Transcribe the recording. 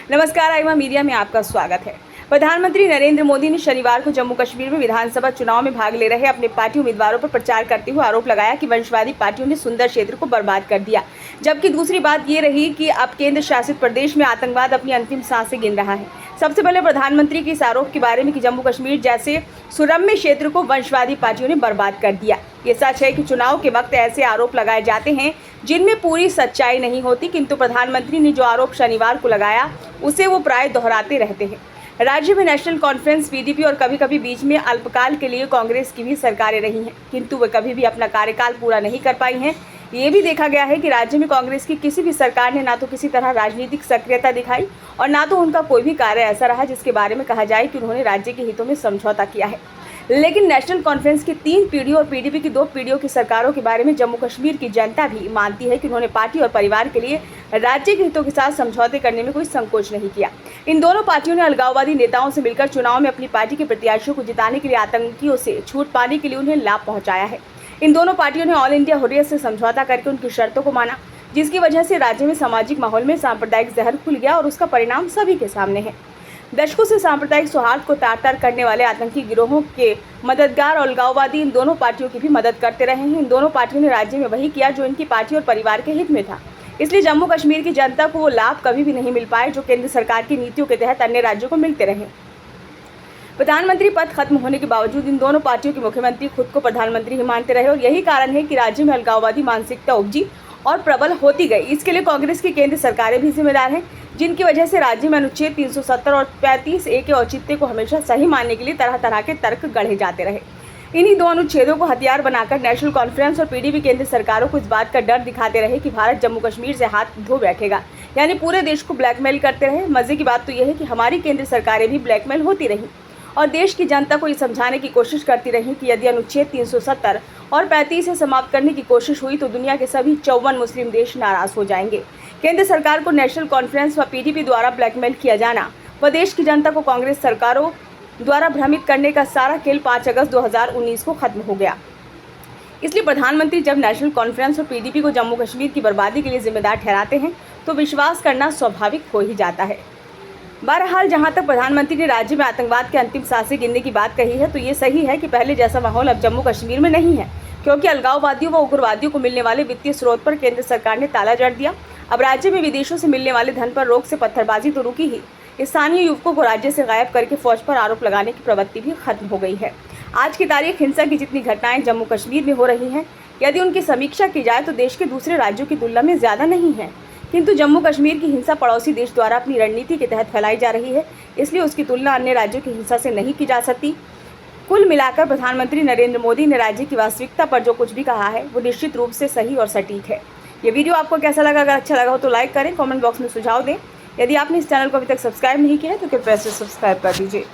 नमस्कार, आईमा मीडिया में आपका स्वागत है। प्रधानमंत्री नरेंद्र मोदी ने शनिवार को जम्मू कश्मीर में विधानसभा चुनाव में भाग ले रहे अपने पार्टी उम्मीदवारों पर प्रचार करते हुए आरोप लगाया कि वंशवादी पार्टियों ने सुंदर क्षेत्र को बर्बाद कर दिया। जबकि दूसरी बात ये रही कि अब केंद्र शासित प्रदेश में आतंकवाद अपनी अंतिम सांसें गिन रहा है। सबसे पहले प्रधानमंत्री के इस आरोप के बारे में कि जम्मू कश्मीर जैसे सुरम्य क्षेत्र को वंशवादी पार्टियों ने बर्बाद कर दिया। ये सच है कि चुनाव के वक्त ऐसे आरोप लगाए जाते हैं जिनमें पूरी सच्चाई नहीं होती, किंतु प्रधानमंत्री ने जो आरोप शनिवार को लगाया उसे वो प्राय दोहराते रहते हैं। राज्य में नेशनल कॉन्फ्रेंस, पीडीपी और कभी कभी बीच में अल्पकाल के लिए कांग्रेस की भी सरकारें रही हैं, किंतु वे कभी भी अपना कार्यकाल पूरा नहीं कर पाई हैं। ये भी देखा गया है कि राज्य में कांग्रेस की किसी भी सरकार ने ना तो किसी तरह राजनीतिक सक्रियता दिखाई और ना तो उनका कोई भी कार्य ऐसा रहा जिसके बारे में कहा जाए कि उन्होंने राज्य के हितों में समझौता किया है। लेकिन नेशनल कॉन्फ्रेंस की 3 पीढ़ियों और पीडीपी की 2 पीढ़ियों की सरकारों के बारे में जम्मू कश्मीर की जनता भी मानती है कि उन्होंने पार्टी और परिवार के लिए राज्य के हितों के साथ समझौते करने में कोई संकोच नहीं किया। इन दोनों पार्टियों ने अलगाववादी नेताओं से मिलकर चुनाव में अपनी पार्टी के प्रत्याशियों को जिताने के लिए आतंकियों से छूट पाने के लिए उन्हें लाभ पहुंचाया है। इन दोनों पार्टियों ने ऑल इंडिया हुर्रियत से समझौता करके उनकी शर्तों को माना, जिसकी वजह से राज्य में सामाजिक माहौल में सांप्रदायिक जहर खुल गया और उसका परिणाम सभी के सामने है। दशकों से सांप्रदायिक सौहार्द को तार-तार करने वाले आतंकी गिरोहों के मददगार और अलगाववादी इन दोनों पार्टियों की भी मदद करते रहे हैं। इन दोनों पार्टियों ने राज्य में वही किया जो इनकी पार्टी और परिवार के हित में था। इसलिए जम्मू कश्मीर की जनता को वो लाभ कभी भी नहीं मिल पाए जो केंद्र सरकार की नीतियों के तहत अन्य राज्यों को मिलते रहे। प्रधानमंत्री पद खत्म होने के बावजूद इन दोनों पार्टियों के मुख्यमंत्री खुद को प्रधानमंत्री ही मानते रहे और यही कारण है कि राज्य में अलगाववादी मानसिकता उपजी और प्रबल होती गई। इसके लिए कांग्रेस की केंद्र सरकारें भी जिम्मेदार हैं, जिनकी वजह से राज्य में अनुच्छेद 370 और 35A के औचित्य को हमेशा सही मानने के लिए तरह तरह के तर्क गढ़े जाते रहे। इन्हीं 2 अनुच्छेदों को हथियार बनाकर नेशनल कॉन्फ्रेंस और पीडीपी केंद्र सरकारों को इस बात का डर दिखाते रहे कि भारत जम्मू कश्मीर से हाथ धो बैठेगा, यानी पूरे देश को ब्लैकमेल करते रहे। मजे की बात तो यह है कि हमारी केंद्र सरकारें भी ब्लैकमेल होती रही और देश की जनता को ये समझाने की कोशिश करती रही कि यदि अनुच्छेद 370 और 35 से समाप्त करने की कोशिश हुई तो दुनिया के सभी 54 मुस्लिम देश नाराज हो जाएंगे। केंद्र सरकार को नेशनल कॉन्फ्रेंस व पीडीपी द्वारा ब्लैकमेल किया जाना व देश की जनता को कांग्रेस सरकारों द्वारा भ्रमित करने का सारा खेल 5 अगस्त 2019 को खत्म हो गया। इसलिए प्रधानमंत्री जब नेशनल कॉन्फ्रेंस और पीडीपी को जम्मू कश्मीर की बर्बादी के लिए जिम्मेदार ठहराते हैं तो विश्वास करना स्वाभाविक हो ही जाता है। बहरहाल, जहां तक प्रधानमंत्री ने राज्य में आतंकवाद के अंतिम सांसें गिनने की बात कही है तो ये सही है कि पहले जैसा माहौल अब जम्मू कश्मीर में नहीं है, क्योंकि अलगाववादियों व उग्रवादियों को मिलने वाले वित्तीय स्रोत पर केंद्र सरकार ने ताला जड़ दिया। अब राज्य में विदेशों से मिलने वाले धन पर रोक से पत्थरबाजी तो रुकी ही, स्थानीय युवकों को राज्य से गायब करके फौज पर आरोप लगाने की प्रवृत्ति भी खत्म हो गई है। आज की तारीख हिंसा की जितनी घटनाएं जम्मू कश्मीर में हो रही हैं, यदि उनकी समीक्षा की जाए तो देश के दूसरे राज्यों की तुलना में ज़्यादा नहीं है, किंतु जम्मू कश्मीर की हिंसा पड़ोसी देश द्वारा अपनी रणनीति के तहत फैलाई जा रही है, इसलिए उसकी तुलना अन्य राज्यों की हिंसा से नहीं की जा सकती। कुल मिलाकर प्रधानमंत्री नरेंद्र मोदी ने राज्य की वास्तविकता पर जो कुछ भी कहा है वो निश्चित रूप से सही और सटीक है। ये वीडियो आपको कैसा लगा? अगर अच्छा लगा हो तो लाइक करें, कमेंट बॉक्स में सुझाव दें। यदि आपने इस चैनल को अभी तक सब्सक्राइब नहीं किया है तो कृपया से सब्सक्राइब कर दीजिए।